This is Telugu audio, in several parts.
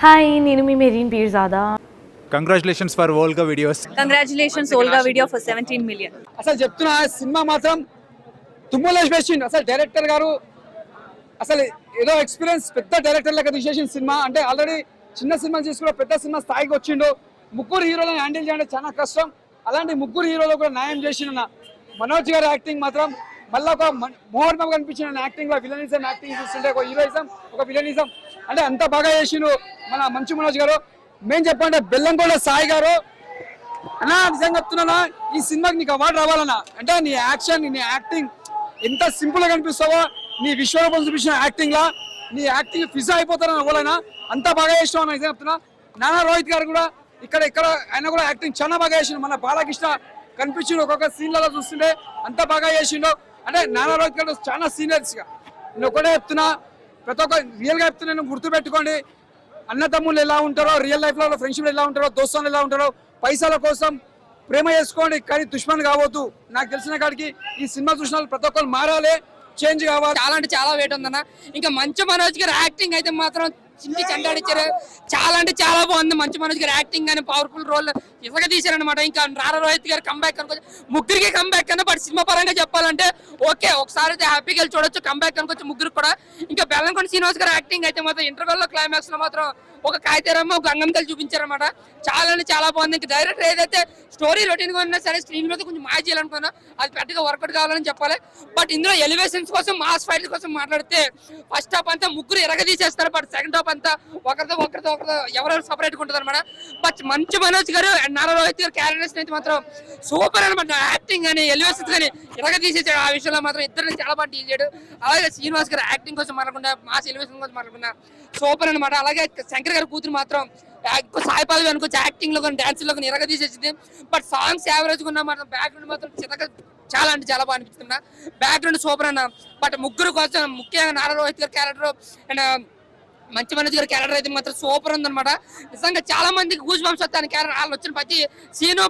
హాయ్ నేను మీ Mehreen Pirzada. Congratulations for Volga videos. Congratulations Volga video for 17 million. అసలు చెప్తున్నా సినిమా మాత్రం తుమ్మలేసి వేసిండు. అసలు డైరెక్టర్ గారు అసలు ఏదో ఎక్స్పీరియన్స్ పెద్ద డైరెక్టర్ లెక్క తీసేసిన సినిమా. అంటే ఆల్రెడీ చిన్న సినిమా చేసుకుని పెద్ద సినిమా స్థాయికి వచ్చిండు. ముగ్గురు హీరోలను హ్యాండిల్ చేయడం చాలా కష్టం. అలాంటి ముగ్గురు హీరోలు కూడా న్యాయం చేసిన మనోజ్ గారి యాక్టింగ్ మాత్రం మళ్ళీ ఒక మోహర్మం కనిపించిన యాక్టింగ్ లో విలనిజం యాక్టింగ్ చూస్తుంటే ఒక హీరోయిజం ఒక విలనిజం అంటే అంత బాగా చేసిండు మన మంచు మనోజ్ గారు. మేము చెప్పండి బెల్లంకొండ సాయి గారు అన్నా నిజంగా చెప్తున్నా ఈ సినిమాకి నీకు అవార్డు రావాలన్నా. అంటే నీ యాక్షన్ నీ యాక్టింగ్ ఎంత సింపుల్ గా కనిపిస్తావో నీ విశ్వరూపం చూపించిన యాక్టింగ్ లా నీ యాక్టింగ్ ఫిజా అయిపోతారని అవ్వాలైనా అంత బాగా చేసినావు నిజంగా చెప్తున్నా. నానా రోహిత్ గారు కూడా ఇక్కడ ఆయన కూడా యాక్టింగ్ చాలా బాగా చేసిండు. మన బాలకృష్ణ కనిపించిండు ఒక్కొక్క సీన్లలో చూస్తుంటే అంత బాగా చేసిండు. అంటే నానా రోహిత్ గారు చాలా సీనియర్స్ గా నేను ఒకటే చెప్తున్నా, ప్రతి ఒక్క రియల్ గా చెప్తున్నా, గుర్తు పెట్టుకోండి. అన్నదమ్ములు ఎలా ఉంటారో రియల్ లైఫ్ లో ఫ్రెండ్షిప్ ఎలా ఉంటారో దోస్తాలు ఎలా ఉంటారో పైసల కోసం ప్రేమ చేసుకోండి కానీ దుష్మన్ కావద్దు. నాకు తెలిసిన కాడికి ఈ సినిమా చూసిన ప్రతి ఒక్కరు మారాలి, చేంజ్ కావాలి. చాలా అంటే చాలా వెయిట్ ఉందన్న. ఇంకా మంచు మనోజ్ గారి యాక్టింగ్ అయితే మాత్రం చింటి చెండాడిచ్చారు. చాలా అంటే చాలా బాగుంది. మంచు మనోజ్ గారి యాక్టింగ్ కానీ పవర్ఫుల్ రోల్ ఇసుక తీశారనమాట. ఇంకా నారా రోహిత్ గారు కంబ్యాక్ అనుకోవచ్చు, ముగ్గురికి కంబ్యాక్ అన్న. బట్ సినిమా పరంగా చెప్పాలంటే ఓకే, ఒకసారి అయితే హ్యాపీగా వెళ్ళి చూడొచ్చు, కంబ్యాక్ అనుకోవచ్చు ముగ్గురికి కూడా. ఇంకా బెల్లంకొండ శ్రీనివాస్ గారి యాక్టింగ్ అయితే మాత్రం ఇంటర్వెల్ లో క్లైమాక్స్ లో మాత్రం ఒక కాగితరమ్మ ఒక గంగంకలు చూపించారనమాట. చాలా అంటే చాలా బాగుంది. ఇంకా డైరెక్టర్ ఏదైతే స్టోరీ రొటీన్ గా ఉన్నా సరే స్క్రీన్ మీద కొంచెం మాయ చేయాలనుకున్నా అది పెద్దగా వర్కౌట్ కావాలని చెప్పాలి. బట్ ఇందులో ఎలివేషన్స్ కోసం మాస్ ఫైట్స్ కోసం మాట్లాడితే ఫస్ట్ హాఫ్ అంతా ముగ్గురు ఎరగదీసేస్తారు. బట్ సెకండ్ హాఫ్ అంతా ఒకరితో ఎవరెవరు సపరేట్గా ఉంటుంది అనమాట. బట్ మంచు మనోజ్ గారు అండ్ నారా రోహిత్ గారు క్యారెక్టర్స్ అయితే మాత్రం సూపర్ అనమాట. యాక్టింగ్ కానీ ఎలివేషన్స్ కానీ ఎరగదీసేసాడు. ఆ విషయంలో మాత్రం ఇద్దరిని చాలా బాగా డీల్ చేయడు. అలాగే శ్రీనివాస్ గారు యాక్టింగ్ కోసం మాట్లాడకుండా మాస్ ఎలివేషన్ కోసం మాట్లాడకుండా సూపర్ అనమాట. అలాగే శంకర్ గారి కూతురు మాత్రం సాయి పల్లవి అనుకోవచ్చు యాక్టింగ్ లో కానీ డాన్స్ లో కానీ ఎరగదీసేసింది. బట్ సాంగ్స్ యావరేజ్ గా ఉన్న మాత్రం బ్యాక్గ్రౌండ్ మాత్రం చిన్నగా చాలా అంటే చాలా బాగా అనిపిస్తుంది. బ్యాక్గ్రౌండ్ సూపర్ అన్న. బట్ ముగ్గురు కోసం ముఖ్యంగా నారా రోహిత్ గారి క్యారెక్టర్ అండ్ మంచి మనోజ్ గారి క్యారెక్టర్ అయితే మాత్రం సూపర్ ఉందన్నమాట. నిజంగా చాలా మందికి గూజ్ బంప్స్ వస్తాను క్యారెక్టర్ వాళ్ళు వచ్చిన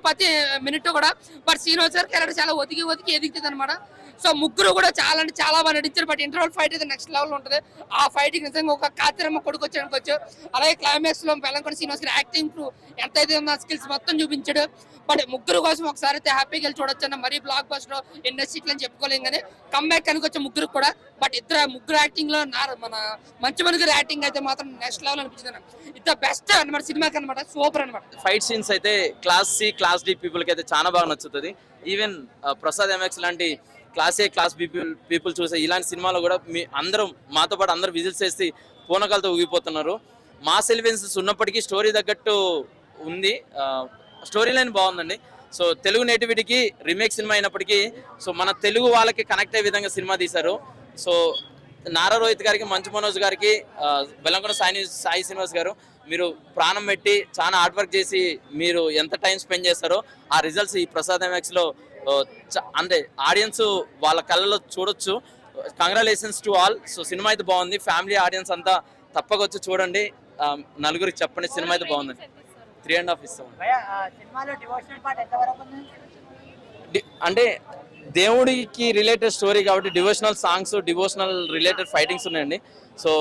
ప్రతి మినిట్ కూడా. బట్ శ్రీనివాస్ గారి క్యారెక్టర్ చాలా ఒతికి ఎదుగుతుంది అనమాట. సో ముగ్గురు కూడా చాలా అంటే చాలా బాగా నటించారు. బట్ ఇంటర్వల్ ఫైట్ అయితే నెక్స్ట్ లెవెల్ ఉంటుంది. ఆ ఫైట్ నిజంగా ఒక కాతిరమ్మ కొడుకు వచ్చి అనుకోవచ్చు. అలాగే క్లైమాక్స్ లో బెల్లంకొండ శ్రీనివాస్ గారి యాక్టింగ్ ఎంతైతే ఉన్న స్కిల్స్ మొత్తం చూపించాడు. బట్ ముగ్గురు కోసం ఒకసారి అయితే హ్యాపీగా వెళ్ళి చూడొచ్చు అన్న. మరీ బ్లాక్ బస్టర్ ఇండస్ట్రీకి అని చెప్పుకోలేం కానీ కంబ్యాక్ అనుకోవచ్చు ముగ్గురు కూడా. బట్ ముగ్గురు యాక్టింగ్ లో మన మంచి మనోజ్ గారి యాక్టింగ్ అయితే మాత్రం నెక్స్ట్ లెవెల్ అనిపించింది. ఇట్ ద బెస్ట్ అనమాట సినిమాకి అనమాట. సూపర్ అనమాట. ఫైట్ సీన్స్ అయితే class C class D people కి అయితే చాలా బాగా నచ్చుతుంది. ఈవెన్ ప్రసాద్ ఎంఎక్స్ లాంటి క్లాస్ ఏ క్లాస్ పీపుల్ చూసే ఇలాంటి సినిమాలో కూడా అందరం మాతో పాటు అందరూ విజిల్స్ చేసి పూనకాలతో ఊగిపోతున్నారు. మాస్ ఎలివెన్సెస్ ఉన్నప్పటికీ స్టోరీ తగ్గట్టు ఉంది. స్టోరీ లైన్ బాగుందండి. సో తెలుగు నేటివిటీకి రీమేక్ సినిమా అయినప్పటికీ సో మన తెలుగు వాళ్ళకి కనెక్ట్ అయ్యే విధంగా సినిమా తీశారు. సో నారా రోహిత్ గారికి మంచు మనోజ్ గారికి బెల్లంకొండ సాయి శ్రీనివాస్ గారు మీరు ప్రాణం పెట్టి చాలా హార్డ్ వర్క్ చేసి మీరు ఎంత టైం స్పెండ్ చేస్తారో ఆ రిజల్ట్స్ ఈ ప్రసాద్ ఎంఎక్స్ లో అంటే ఆడియన్స్ వాళ్ళ కళ్ళలో చూడొచ్చు. Congratulations to all. So cinema అయితే బాగుంది. ఫ్యామిలీ ఆడియన్స్ అంతా తప్పక వచ్చి చూడండి. నలుగురికి చెప్పండి సినిమా అయితే బాగుంది. 3.5 ఇస్తాం. అంటే దేవుడికి రిలేటెడ్ స్టోరీ కాబట్టి devotional songs devotional related fightings ఉన్నాయండి. సో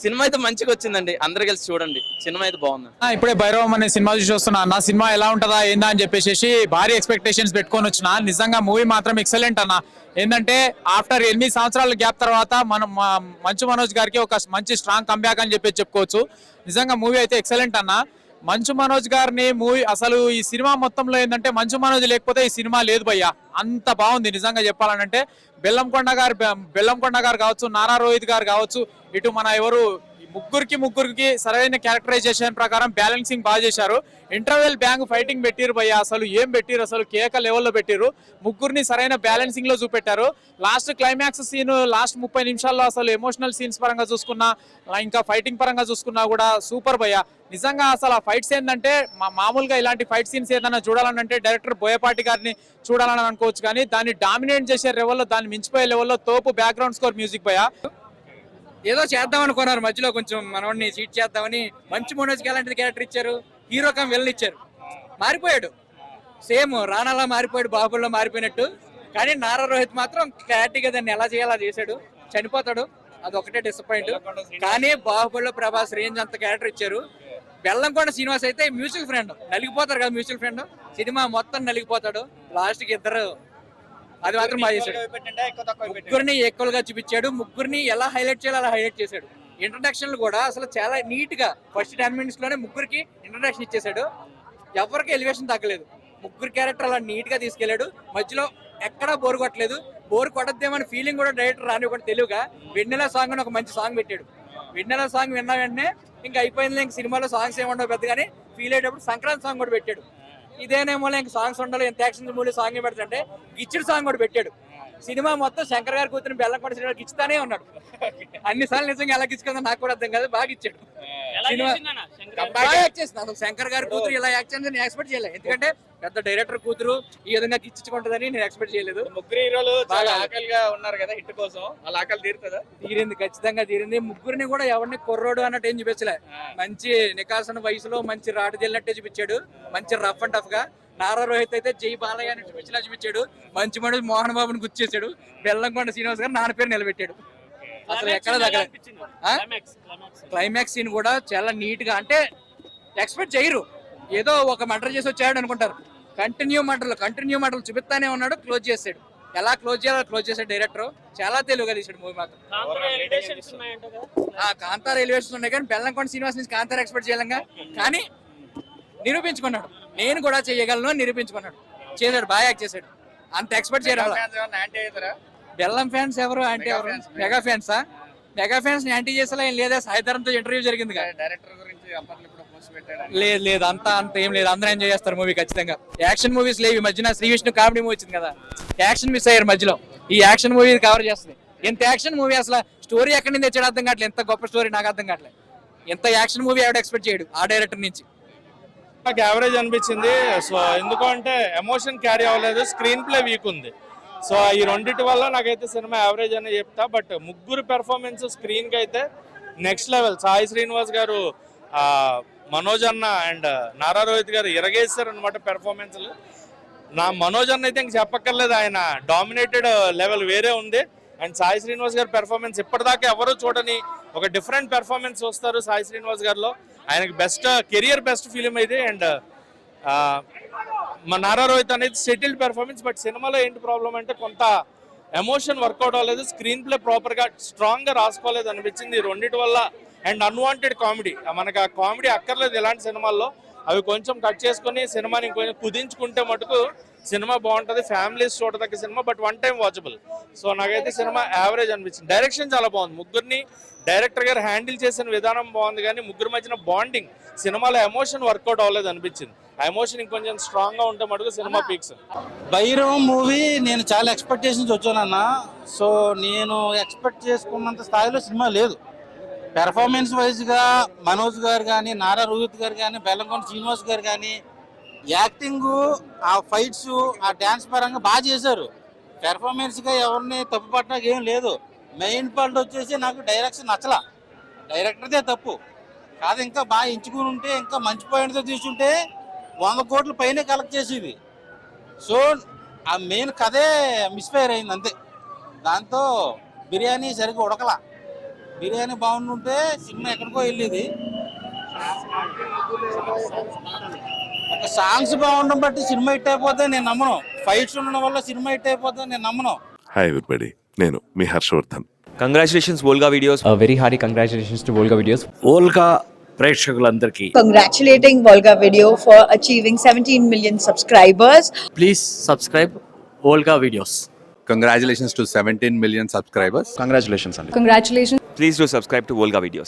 సినిమా అయితే మంచిగా వచ్చిందండి. అందరు కలిసి చూడండి. సినిమా అయితే బాగుంది. ఇప్పుడే భైరవం అనే సినిమా చూసి వస్తున్నా. నా సినిమా ఎలా ఉంటుందా ఏందా అని చెప్పేసి భారీ ఎక్స్పెక్టేషన్స్ పెట్టుకొని వచ్చిన. నిజంగా మూవీ మాత్రం ఎక్సలెంట్ అన్న. ఏంటంటే ఆఫ్టర్ 8 సంవత్సరాల గ్యాప్ తర్వాత మనం మంచు మనోజ్ గారికి ఒక మంచి స్ట్రాంగ్ కంబ్యాక్ అని చెప్పి చెప్పుకోవచ్చు. నిజంగా మూవీ అయితే ఎక్సలెంట్ అన్న. మంచు మనోజ్ గారిని మూవీ అసలు ఈ సినిమా మొత్తంలో ఏంటంటే మంచు మనోజ్ లేకపోతే ఈ సినిమా లేదు భయ్యా. అంత బాగుంది నిజంగా చెప్పాలంటే. బెల్లంకొండ గారు కావచ్చు, నారా రోహిత్ గారు కావచ్చు, ఇటు మన ముగ్గురికి సరైన క్యారెక్టరైజేషన్ ప్రకారం బ్యాలెన్సింగ్ బాగా చేశారు. ఇంటర్వెల్ బ్యాంక్ ఫైటింగ్ పెట్టిరు భయ్య. అసలు ఏం పెట్టిరు, అసలు కేక లెవెల్లో పెట్టిరు. ముగ్గురిని సరైన బ్యాలెన్సింగ్ లో చూపెట్టారు. లాస్ట్ క్లైమాక్స్ సీన్ లాస్ట్ 30 నిమిషాల్లో అసలు ఎమోషనల్ సీన్స్ పరంగా చూసుకున్నా ఇంకా ఫైటింగ్ పరంగా చూసుకున్నా కూడా సూపర్ భయ్య. నిజంగా అసలు ఆ ఫైట్స్ ఏంటంటే మామూలుగా ఇలాంటి ఫైట్ సీన్స్ ఏదైనా చూడాలంటే డైరెక్టర్ బోయపాటి గారిని చూడాలని అనుకోవచ్చు. కానీ దాన్ని డామినేట్ చేసే లెవెల్లో దాన్ని మించిపోయే లెవెల్లో తోపు బ్యాక్గ్రౌండ్ స్కోర్ మ్యూజిక్ భయ్య. ఏదో చేద్దాం అనుకున్నారు మధ్యలో కొంచెం మనోడిని చీట్ చేద్దామని. మంచు మనోజ్కి ఎలాంటి క్యారెక్టర్ ఇచ్చారు, హీరో కమ్ వెళ్ళని ఇచ్చారు. మారిపోయాడు, సేమ్ రానాలా మారిపోయాడు, బాహుబలిలో మారిపోయినట్టు. కానీ నారా రోహిత్ మాత్రం క్లారిటీగా దాన్ని ఎలా చేయాలో చేశాడు. చనిపోతాడు, అది ఒకటే డిసప్పాయింట్. కానీ బాహుబలిలో ప్రభాస్ రేంజ్ అంత క్యారెక్టర్ ఇచ్చారు. బెల్లంకొండ శ్రీనివాస్ అయితే మ్యూచువల్ ఫ్రెండ్, నలిగిపోతారు కదా మ్యూచువల్ ఫ్రెండ్, సినిమా మొత్తం నలిగిపోతాడు. లాస్ట్ కి ఇద్దరు అది మాత్రం బాగా చేశాడు. ముగ్గురిని ఈక్వల్ గా చూపించాడు, ముగ్గురిని ఎలా హైలైట్ చేయాలో అలా హైలైట్ చేశాడు. ఇంట్రడక్షన్లు కూడా అసలు చాలా నీట్ గా ఫస్ట్ 10 minutes లోనే ముగ్గురికి ఇంట్రడక్షన్ ఇచ్చేసాడు. ఎవరికి ఎలివేషన్ తగ్గలేదు, ముగ్గురు క్యారెక్టర్ అలా నీట్ గా తీసుకెళ్లాడు. మధ్యలో ఎక్కడా బోర్ కొట్టలేదు, బోర్ కొట్టద్దేమని ఫీలింగ్ కూడా డైరెక్టర్ రానివ్వకుండా తెలివిగా వెన్నెల సాంగ్ అని ఒక మంచి సాంగ్ పెట్టాడు. వెన్నెల సాంగ్ విన్న వెంటనే ఇంకా అయిపోయింది, ఇంక సినిమాలో సాంగ్స్ ఏముండవు పెద్దగానే ఫీల్ అయ్యేటప్పుడు సంక్రాంతి సాంగ్ కూడా పెట్టాడు. ఇదేనేమో ఇంక సాంగ్స్ ఉండాలి, ఎంత యాక్షన్ మూవీ సాంగ్ పెడతాంటే గిచ్చిడి సాంగ్ కూడా పెట్టాడు. సినిమా మొత్తం శంకర్ గారు కూతురు బెల్లంకొండ సినిమా గిచ్చుతానే ఉన్నాడు. అన్నిసార్లు నిజంగా ఎలా గిచ్చుకుందో నాకు కూడా అర్థం కాదు, బాగా ఇచ్చాడు. సినిమా బాగా యాక్ట్ చేసింది. అసలు శంకర్ గారి కూతురు ఇలా యాక్ట్ చేసింది నేను ఎక్స్పెక్ట్ చేయలేదు, ఎందుకంటే పెద్ద డైరెక్టర్ కూతురు ఈ విధంగా గిచ్చుకుంటుందని నేను ఎక్స్పెక్ట్ చేయలేదు. ముగ్గురు హీరోలు చాలా ఆకలిగా ఉన్నారు కదా హిట్ కోసం, వాళ్ళ ఆకలి తీరుతుందా? తీరింది, ఖచ్చితంగా తీరింది. ముగ్గురిని కూడా ఎవరిని కుర్రోడు అన్నట్టు ఏం చూపించలే, మంచి నికాసన వయసులో మంచి రాటు చెల్లినట్టే చూపించాడు. మంచి రఫ్ అండ్ టఫ్ గా. నారా రోహిత్ అయితే జై బాలయ్య అని చూపించాడు. మంచి మనుషులు మోహన్ బాబుని గుర్చేసాడు. బెల్లంకొండ శ్రీనివాస్ గారు నాన్న పేరు నిలబెట్టాడు. అసలు ఎక్కడ దగ్గర క్లైమాక్స్ సీన్ కూడా చాలా నీట్ గా, అంటే ఎక్స్పెక్ట్ చేయరు ఏదో ఒక మర్డర్ చేసి వచ్చాడు అనుకుంటారు. కంటిన్యూ మటర్లు చూపిస్తానే ఉన్నాడు, క్లోజ్ చేసాడు. ఎలా క్లోజ్ చేయాలో క్లోజ్ చేసాడు డైరెక్టర్. చాలా తెలుగుగా తీసాడు మూవీ మాత్రం. కాంతార ఎలివేషన్స్ ఉన్నాయి కానీ బెల్లంకొండ శ్రీనివాస్ నుంచి కాంతార ఎక్స్పెక్ట్ చేయలేంగా, కానీ నిరూపించుకున్నాడు. నేను కూడా చేయగలను నిరూపించుకున్నాడు, చేశాడు, బాగా యాక్ట్ చేశాడు. అంత ఎక్స్పెక్ట్ చేయడం. బెల్లం ఫ్యాన్స్ ఎవరు అంటే ఎవరు? మెగా ఫ్యాన్సా? మెగా ఫ్యాన్స్ యాంటీ చేసేలా ఏం లేదా, సాయిధరంతో ఇంటర్వ్యూ జరిగింది కదా. డైరెక్టర్ గురించి లేదు అంత ఏం లేదు, అందరూ ఎంజాయ్ చేస్తారు మూవీ ఖచ్చితంగా. యాక్షన్ మూవీస్ లేవు ఈ మధ్యన, శ్రీ విష్ణు కామెడీ మూవీ వచ్చింది కదా, యాక్షన్ మిస్ అయ్యారు మధ్యలో. ఈ యాక్షన్ మూవీ కవర్ చేస్తుంది. ఎంత యాక్షన్ మూవీ, అసలు స్టోరీ ఎక్కడి నుంచి తెచ్చాడు అర్థం కావట్లేదు. ఎంత గొప్ప స్టోరీ నాకు అర్థం కావట్లేదు. ఎంత యాక్షన్ మూవీ ఎవడు ఎక్స్పెక్ట్ చేయడు ఆ డైరెక్టర్ నుంచి. నాకు యావరేజ్ అనిపించింది. సో ఎందుకంటే ఎమోషన్ క్యారీ అవ్వలేదు, స్క్రీన్ ప్లే వీక్ ఉంది. సో ఈ రెండింటి వల్ల నాకైతే సినిమా యావరేజ్ అనే చెప్తా. బట్ ముగ్గురు పెర్ఫార్మెన్స్ స్క్రీన్ కి అయితే నెక్స్ట్ లెవెల్. సాయి శ్రీనివాస్ గారు, మనోజ్ అన్న అండ్ నారా రోహిత్ గారు ఇరగేస్తారు అనమాట పెర్ఫార్మెన్స్లు. మనోజ్ అన్న అయితే ఇంక చెప్పక్కర్లేదు, ఆయన డామినేటెడ్ లెవెల్ వేరే ఉంది. అండ్ సాయి శ్రీనివాస్ గారి పెర్ఫార్మెన్స్ ఇప్పటిదాకా ఎవరు చూడని ఒక డిఫరెంట్ పెర్ఫార్మెన్స్ వస్తారు సాయి శ్రీనివాస్ గారిలో. ఆయనకి కెరియర్ బెస్ట్ ఫిలిం ఇది. అండ్ మా నారా రోహిత్ అనేది సెటిల్డ్ పెర్ఫార్మెన్స్. బట్ సినిమాలో ఏంటి ప్రాబ్లం అంటే కొంత ఎమోషన్ వర్కౌట్ అవ్వలేదు, స్క్రీన్ ప్లే ప్రాపర్గా స్ట్రాంగ్గా రాసుకోలేదు అనిపించింది ఈ రెండింటి వల్ల. అండ్ అన్వాంటెడ్ కామెడీ, మనకు ఆ కామెడీ అక్కర్లేదు ఇలాంటి సినిమాల్లో. అవి కొంచెం కట్ చేసుకుని సినిమాని కొంచెం కుదించుకుంటే మటుకు సినిమా బాగుంటుంది. ఫ్యామిలీస్ చూడదగ్గ cinema, but one time watchable. So నాకైతే సినిమా యావరేజ్ అనిపించింది. డైరెక్షన్ చాలా బాగుంది, ముగ్గురిని డైరెక్టర్ గారు హ్యాండిల్ చేసిన విధానం బాగుంది. కానీ ముగ్గురు మధ్యన బాండింగ్ సినిమాలో ఎమోషన్ వర్కౌట్ అవ్వలేదు అనిపించింది. ఆ ఎమోషన్ ఇంకొంచెం స్ట్రాంగ్ గా ఉంటే మటుకు సినిమా పీక్స్. భైరవం మూవీ నేను చాలా ఎక్స్పెక్టేషన్స్ వచ్చానన్న. సో నేను ఎక్స్పెక్ట్ చేసుకున్నంత స్థాయిలో సినిమా లేదు. పెర్ఫార్మెన్స్ వైజ్గా మనోజ్ గారు కానీ, నారా రోహిత్ గారు కానీ, బెల్లంకొండ శ్రీనివాస్ గారు కానీ యాక్టింగ్, ఆ ఫైట్స్, ఆ డ్యాన్స్ పరంగా బాగా చేశారు. పెర్ఫార్మెన్స్గా ఎవరిని తప్పు పట్టడానికి ఏం లేదు. మెయిన్ పాయింట్ వచ్చేసి నాకు డైరెక్షన్ నచ్చలా, డైరెక్టర్దే తప్పు కాదు. ఇంకా బాగా ఎంచుకుని ఉంటే, ఇంకా మంచి పాయింట్తో తీసుకుంటే 100 కోట్ల పైనే కలెక్ట్ చేసేది. సో ఆ మెయిన్ కథే మిస్ఫైర్ అయింది అంతే. దాంతో బిర్యానీ సరిగ్గా ఉడకలా. బిర్యానీ బాగుంటుంటే సినిమా ఎక్కడికో వెళ్ళేది. ఒక సాంగ్స్ బాగుండడం బట్టి సినిమా హిట్ అయిపోతే నేను నమ్మను. ఫైట్స్ ఉండడం వల్ల సినిమా హిట్ అయిపోతే నేను నమ్మను. హాయ్ ఎవ్రీబడి, నేను మీ Harshavardhan. Congratulations Volga videos. Very hearty congratulations to Volga videos. Volga ప్రేక్షకులందరికీ congratulating Volga Video for achieving 17 million subscribers. Please subscribe Volga videos. Congratulations to 17 million subscribers. Congratulations అండి. Congratulations. Please do subscribe to Volga videos.